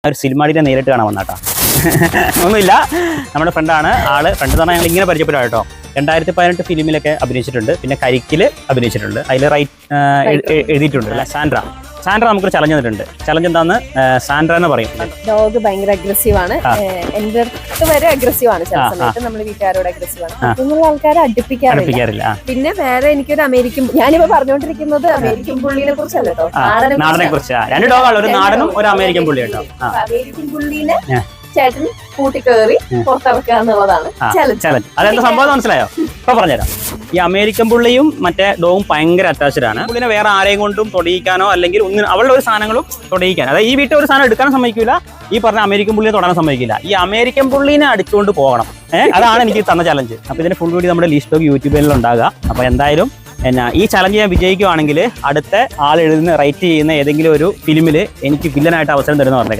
ഒരു സിനിമാടിനെ നേരിട്ട് കാണാൻ വന്നാട്ടാ. ഒന്നുമില്ല, നമ്മുടെ ഫ്രണ്ടാണ് ആള്. ഫ്രണ്ട് എന്ന് പറഞ്ഞാൽ ഞങ്ങൾ ഇങ്ങനെ പരിചയപ്പെടാം കേട്ടോ. 2018 ഫിലിമിലൊക്കെ അഭിനയിച്ചിട്ടുണ്ട്, പിന്നെ കരിക്കിൽ അഭിനയിച്ചിട്ടുണ്ട്. അതിൽ എഴുതിയിട്ടുണ്ട്. സാൻഡ്ര നമുക്കൊരു ചലഞ്ച് തന്നിട്ടുണ്ട്. ചലഞ്ച് എന്താന്ന് സാൻഡ്ര എന്ന് പറയും. ഡോഗ് ഭയങ്കര അഗ്രസീവ് ആണ്, എന്റെ വരെ അഗ്രസീവ് ആണ്. ചില സമയത്ത് നമ്മൾ വീട്ടുകാരോട് അഗ്രസീവ് ആണ്, അങ്ങനെയുള്ള ആൾക്കാരെ അടുപ്പിക്കാറില്ല. പിന്നെ വേറെ എനിക്കൊരു ഞാനിപ്പോ പറഞ്ഞുകൊണ്ടിരിക്കുന്നത് അമേരിക്കൻ പുള്ളിനെ കുറിച്ചല്ല കേട്ടോ, നാടനെ കുറിച്ചാ. രണ്ട് ഡോഗാണ്, ഒരു നാടനും ഒരു അമേരിക്കൻ പുള്ളി കേട്ടോ. അമേരിക്കൻ പുള്ളിനെ ചേട്ടൻ കൂട്ടി കയറി പുറത്തിറക്കുക എന്നുള്ളതാണ് ചലഞ്ച്. അതെന്താ സംഭവം മനസ്സിലായോ? ഇപ്പൊ പറഞ്ഞുതരാം. ഈ അമേരിക്കൻ പുള്ളിയും മറ്റേ ഡോഗും ഭയങ്കര അറ്റാച്ച്ഡ് ആണ്. പുള്ളിനെ വേറെ ആരെയും കൊണ്ടും തൊടിയിക്കാനോ അല്ലെങ്കിൽ അവളുടെ ഒരു സാധനങ്ങളും തൊടിയിക്കാൻ, അതായത് ഈ വീട്ടിൽ ഒരു സാധനം എടുക്കാനും സമ്മതിക്കില്ല, ഈ പറഞ്ഞ അമേരിക്കൻ പുള്ളിയെ തൊടാൻ സമ്മതിക്കില്ല. ഈ അമേരിക്കൻ പുള്ളിനെ അടിച്ചുകൊണ്ട് പോകണം. അതാണ് എനിക്ക് തന്ന ചലഞ്ച്. അപ്പൊ ഇതിന്റെ ഫുൾ വീഡിയോ നമ്മുടെ ലീസ്റ്റ് ഡോഗ് യൂട്യൂബിൽ ഉണ്ടാകുക. അപ്പൊ എന്തായാലും ഈ ചലഞ്ച് ഞാൻ വിജയിക്കുവാണെങ്കിൽ അടുത്ത ആൾ എഴുതുന്ന റൈറ്റ് ചെയ്യുന്ന ഏതെങ്കിലും ഒരു ഫിലിമിൽ എനിക്ക് വില്ലനായിട്ട് അവസരം തരുന്ന പറഞ്ഞേക്കുന്നത്.